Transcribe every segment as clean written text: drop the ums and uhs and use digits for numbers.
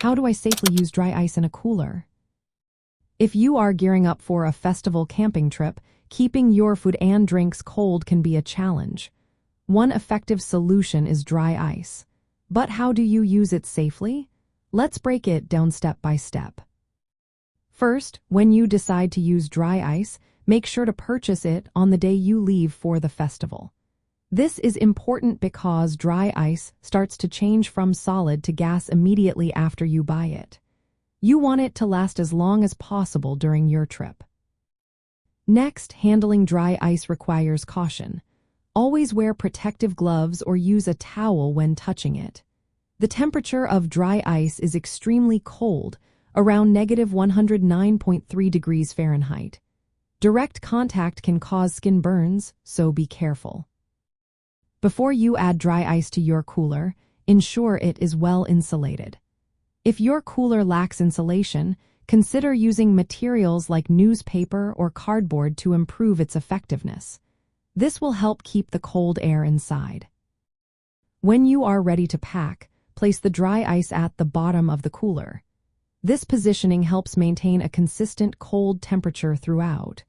How do I safely use dry ice in a cooler? If you are gearing up for a festival camping trip, keeping your food and drinks cold can be a challenge. One effective solution is dry ice. But how do you use it safely? Let's break it down step by step. First, when you decide to use dry ice, make sure to purchase it on the day you leave for the festival. This is important because dry ice starts to change from solid to gas immediately after you buy it. You want it to last as long as possible during your trip. Next, handling dry ice requires caution. Always wear protective gloves or use a towel when touching it. The temperature of dry ice is extremely cold, around -109.3 degrees Fahrenheit. Direct contact can cause skin burns, so be careful. Before you add dry ice to your cooler, ensure it is well insulated. If your cooler lacks insulation, consider using materials like newspaper or cardboard to improve its effectiveness. This will help keep the cold air inside. When you are ready to pack, place the dry ice at the bottom of the cooler. This positioning helps maintain a consistent cold temperature throughout.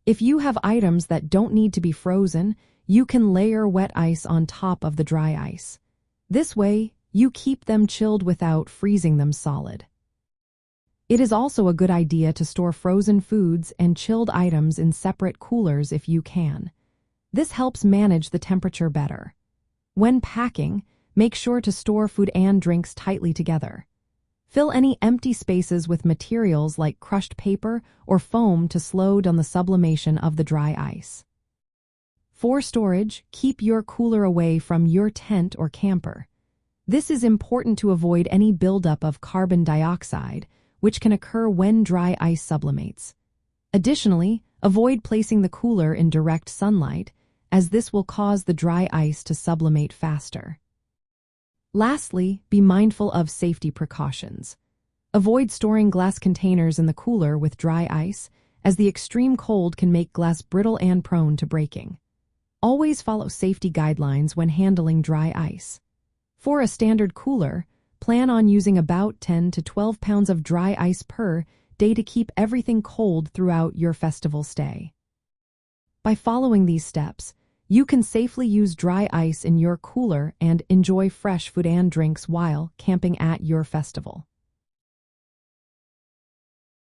If you have items that don't need to be frozen, you can layer wet ice on top of the dry ice. This way, you keep them chilled without freezing them solid. It is also a good idea to store frozen foods and chilled items in separate coolers if you can. This helps manage the temperature better. When packing, make sure to store food and drinks tightly together. Fill any empty spaces with materials like crushed paper or foam to slow down the sublimation of the dry ice. For storage, keep your cooler away from your tent or camper. This is important to avoid any buildup of carbon dioxide, which can occur when dry ice sublimates. Additionally, avoid placing the cooler in direct sunlight, as this will cause the dry ice to sublimate faster. Lastly, be mindful of safety precautions. Avoid storing glass containers in the cooler with dry ice, as the extreme cold can make glass brittle and prone to breaking. Always follow safety guidelines when handling dry ice. For a standard cooler, plan on using about 10 to 12 pounds of dry ice per day to keep everything cold throughout your festival stay. By following these steps, you can safely use dry ice in your cooler and enjoy fresh food and drinks while camping at your festival.